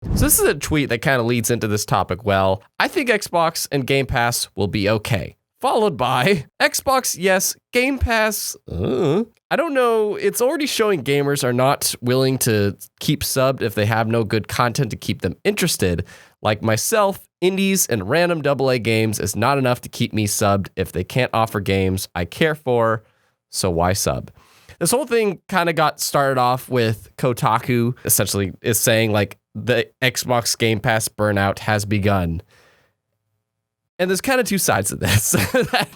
So this is a tweet that kind of leads into this topic well. I think Xbox and Game Pass will be okay. Followed by Xbox, yes, Game Pass. I don't know. It's already showing gamers are not willing to keep subbed if they have no good content to keep them interested. Like myself, indies and random AA games is not enough to keep me subbed if they can't offer games I care for, so why sub? This whole thing kind of got started off with Kotaku essentially is saying like the Xbox Game Pass burnout has begun. And there's kind of two sides to this.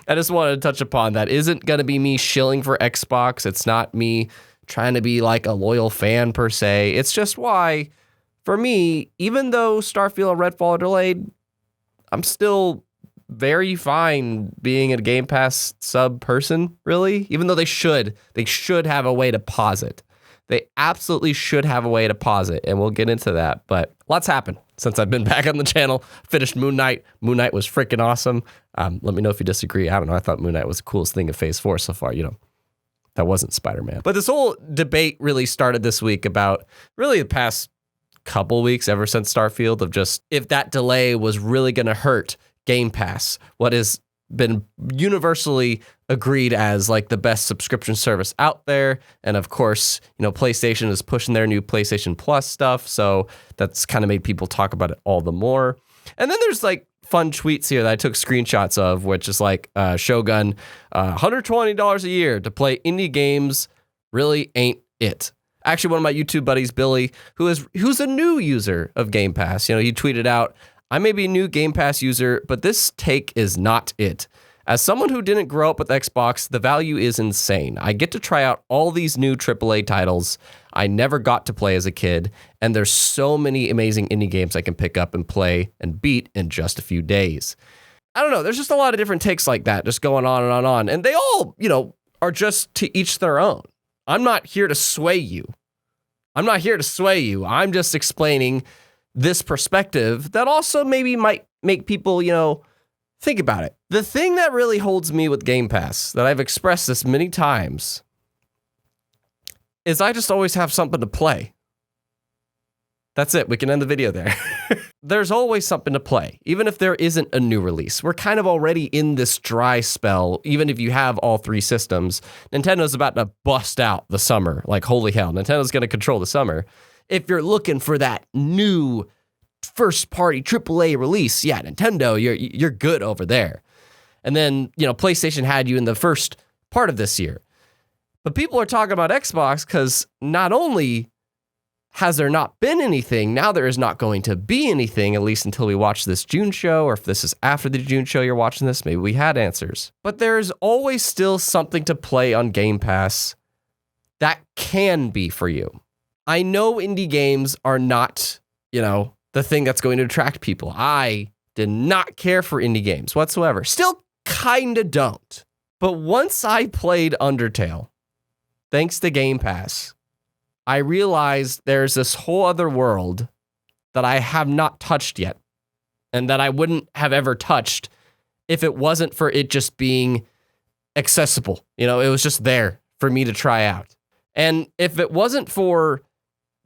I just wanted to touch upon that. Isn't going to be me shilling for Xbox. It's not me trying to be like a loyal fan per se. It's just why, for me, even though Starfield and Redfall are delayed, I'm still very fine being a Game Pass sub person, really. Even though they should have a way to pause it. They absolutely should have a way to pause it, and we'll get into that. But lots happened since I've been back on the channel. Finished Moon Knight. Moon Knight was freaking awesome. Let me know if you disagree. I don't know. I thought Moon Knight was the coolest thing in Phase 4 so far. You know, that wasn't Spider-Man. But this whole debate really started this week about really the past couple weeks ever since Starfield of just if that delay was really going to hurt Game Pass, what has been universally agreed as like the best subscription service out there. And of course, you know, PlayStation is pushing their new PlayStation Plus stuff. So that's kind of made people talk about it all the more. And then there's like fun tweets here that I took screenshots of, which is like Shogun, $120 a year to play indie games really ain't it. Actually, one of my YouTube buddies, Billy, who's a new user of Game Pass, you know, he tweeted out, I may be a new Game Pass user, but this take is not it. As someone who didn't grow up with Xbox, the value is insane. I get to try out all these new AAA titles I never got to play as a kid, and there's so many amazing indie games I can pick up and play and beat in just a few days. I don't know, there's just a lot of different takes like that just going on and on and on, and they all, you know, are just to each their own. I'm not here to sway you. I'm just explaining this perspective that also maybe might make people, you know, think about it. The thing that really holds me with Game Pass, that I've expressed this many times, is I just always have something to play. That's it. We can end the video there. There's always something to play, even if there isn't a new release. We're kind of already in this dry spell, even if you have all three systems. Nintendo's about to bust out the summer. Like, holy hell, Nintendo's going to control the summer. If you're looking for that new first-party AAA release, yeah, Nintendo, you're good over there. And then, you know, PlayStation had you in the first part of this year. But people are talking about Xbox because not only has there not been anything, now there is not going to be anything, at least until we watch this June show, or if this is after the June show you're watching this, maybe we had answers. But there's always still something to play on Game Pass that can be for you. I know indie games are not, you know, the thing that's going to attract people. I did not care for indie games whatsoever. Still kind of don't. But once I played Undertale, thanks to Game Pass, I realized there's this whole other world that I have not touched yet, and that I wouldn't have ever touched if it wasn't for it just being accessible. You know, it was just there for me to try out. And if it wasn't for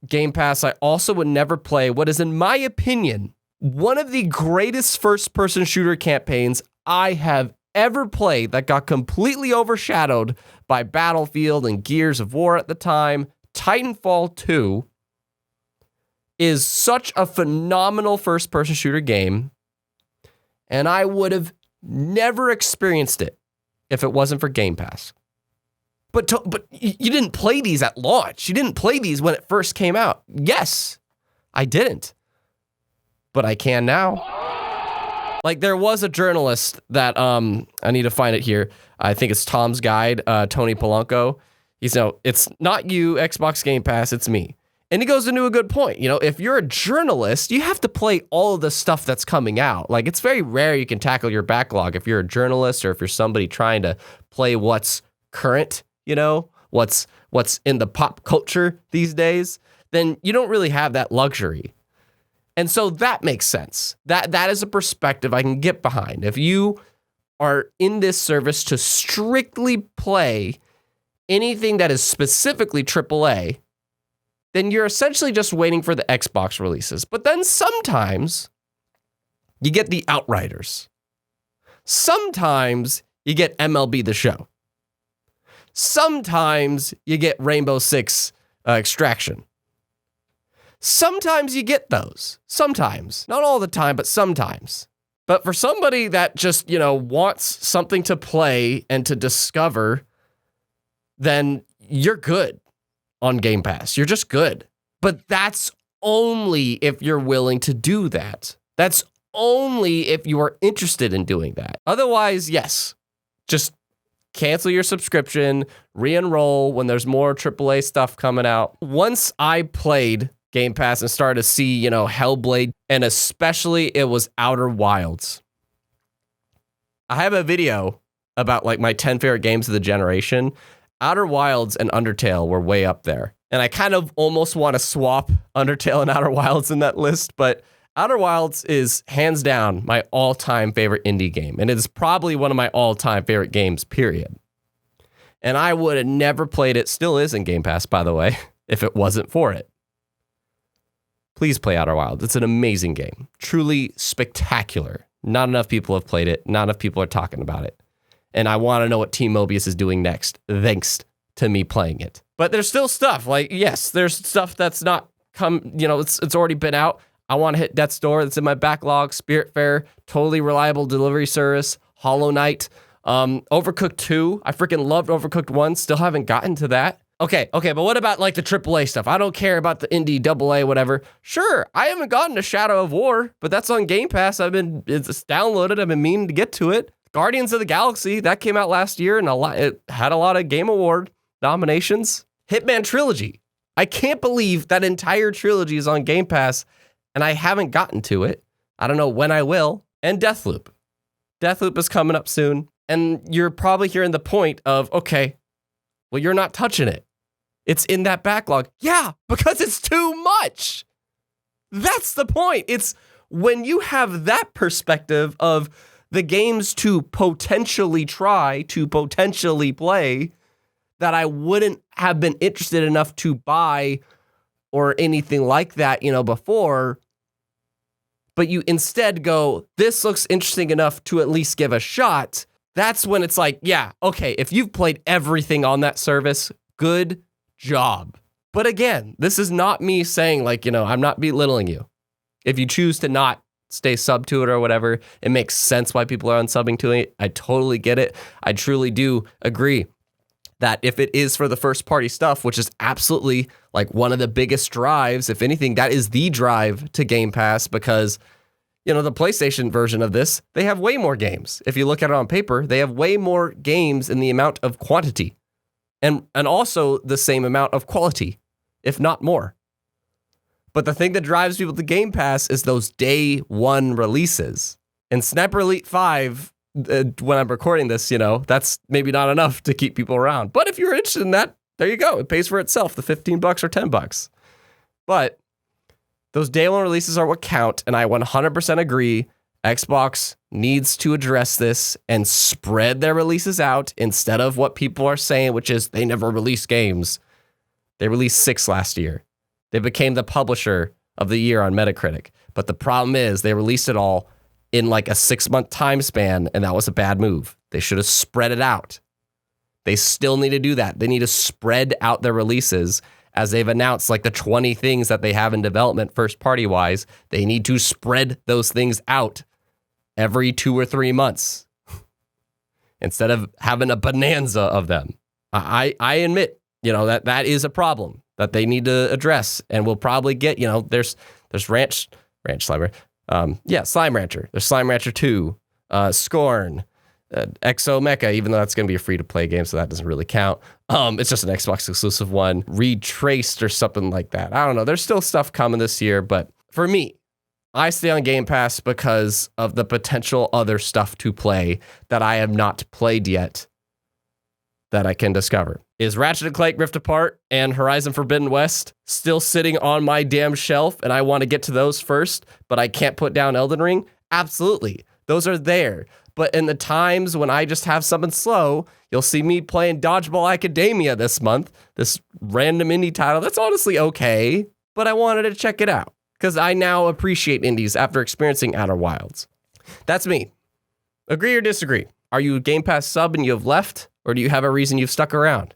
Game Pass, I also would never play what is, in my opinion, one of the greatest first-person shooter campaigns I have ever played that got completely overshadowed by Battlefield and Gears of War at the time. Titanfall 2 is such a phenomenal first-person shooter game, and I would have never experienced it if it wasn't for Game Pass. But you didn't play these at launch. You didn't play these when it first came out. Yes, I didn't. But I can now. Like, there was a journalist that, I need to find it here. I think it's Tom's Guide, Tony Polanco. He's, no, it's not you, Xbox Game Pass, it's me. And he goes into a good point. You know, if you're a journalist, you have to play all of the stuff that's coming out. Like, it's very rare you can tackle your backlog if you're a journalist or if you're somebody trying to play what's current, you know, what's in the pop culture these days, then you don't really have that luxury. And so that makes sense. That is a perspective I can get behind. If you are in this service to strictly play anything that is specifically AAA, then you're essentially just waiting for the Xbox releases. But then sometimes you get the Outriders. Sometimes you get MLB The Show. Sometimes you get Rainbow Six Extraction. Sometimes you get those. Sometimes. Not all the time, but sometimes. But for somebody that just, wants something to play and to discover, then you're good on Game Pass. You're just good. But that's only if you're willing to do that. That's only if you are interested in doing that. Otherwise, yes, just cancel your subscription, re-enroll when there's more AAA stuff coming out. Once I played Game Pass and started to see, Hellblade, and especially it was Outer Wilds. I have a video about my 10 favorite games of the generation. Outer Wilds and Undertale were way up there. And I kind of almost want to swap Undertale and Outer Wilds in that list, but Outer Wilds is hands down my all-time favorite indie game. And it is probably one of my all-time favorite games, period. And I would have never played it, still is in Game Pass, by the way, if it wasn't for it. Please play Outer Wilds. It's an amazing game. Truly spectacular. Not enough people have played it. Not enough people are talking about it. And I want to know what Team Mobius is doing next, thanks to me playing it. But there's still stuff. Yes, there's stuff that's not it's already been out. I want to hit Death's Door. That's in my backlog. Spiritfarer, totally reliable delivery service. Hollow Knight. Overcooked 2. I freaking loved Overcooked 1. Still haven't gotten to that. Okay, but what about the AAA stuff? I don't care about the indie, AA, whatever. Sure, I haven't gotten to Shadow of War, but that's on Game Pass. It's downloaded. I've been meaning to get to it. Guardians of the Galaxy, that came out last year, and it had a lot of Game Award nominations. Hitman Trilogy. I can't believe that entire trilogy is on Game Pass, and I haven't gotten to it. I don't know when I will. And Deathloop. Deathloop is coming up soon, and you're probably hearing the point of, okay, well, you're not touching it. It's in that backlog. Yeah, because it's too much. That's the point. It's when you have that perspective of the games to potentially try, to potentially play, that I wouldn't have been interested enough to buy or anything like that, before. But you instead go, this looks interesting enough to at least give a shot. That's when it's yeah, okay, if you've played everything on that service, good job. But again, this is not me saying I'm not belittling you. If you choose to not stay sub to it or whatever, it makes sense why people are unsubbing to it. I totally get it. I truly do agree that if it is for the first party stuff, which is absolutely one of the biggest drives, if anything, that is the drive to Game Pass, because the PlayStation version of this, they have way more games. If you look at it on paper, they have way more games in the amount of quantity. And also the same amount of quality, if not more. But the thing that drives people to Game Pass is those day one releases. And Sniper Elite 5, when I'm recording this, that's maybe not enough to keep people around. But if you're interested in that, there you go. It pays for itself, the $15 or $10. But those day one releases are what count, and I 100% agree. Xbox needs to address this and spread their releases out instead of what people are saying, which is they never release games. They released 6 last year. They became the publisher of the year on Metacritic. But the problem is they released it all in a 6-month time span, and that was a bad move. They should have spread it out. They still need to do that. They need to spread out their releases as they've announced the 20 things that they have in development first party wise. They need to spread those things out every 2 or 3 months instead of having a bonanza of them. I admit, that is a problem that they need to address, and we'll probably get, there's Ranch Slime Slime Rancher. There's Slime Rancher 2, Scorn, Exo Mecha, even though that's going to be a free-to-play game, so that doesn't really count. It's just an Xbox exclusive one. Retraced or something like that. I don't know. There's still stuff coming this year, but for me, I stay on Game Pass because of the potential other stuff to play that I have not played yet that I can discover. Is Ratchet & Clank Rift Apart and Horizon Forbidden West still sitting on my damn shelf and I want to get to those first, but I can't put down Elden Ring? Absolutely. Those are there. But in the times when I just have something slow, you'll see me playing Dodgeball Academia this month, this random indie title that's honestly okay, but I wanted to check it out because I now appreciate indies after experiencing Outer Wilds. That's me. Agree or disagree? Are you a Game Pass sub and you have left, or do you have a reason you've stuck around?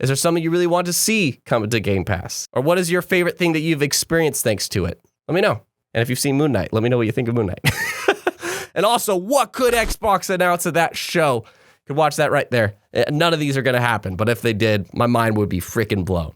Is there something you really want to see come to Game Pass? Or what is your favorite thing that you've experienced thanks to it? Let me know. And if you've seen Moon Knight, let me know what you think of Moon Knight. And also, what could Xbox announce at that show? You could watch that right there. None of these are going to happen, but if they did, my mind would be freaking blown.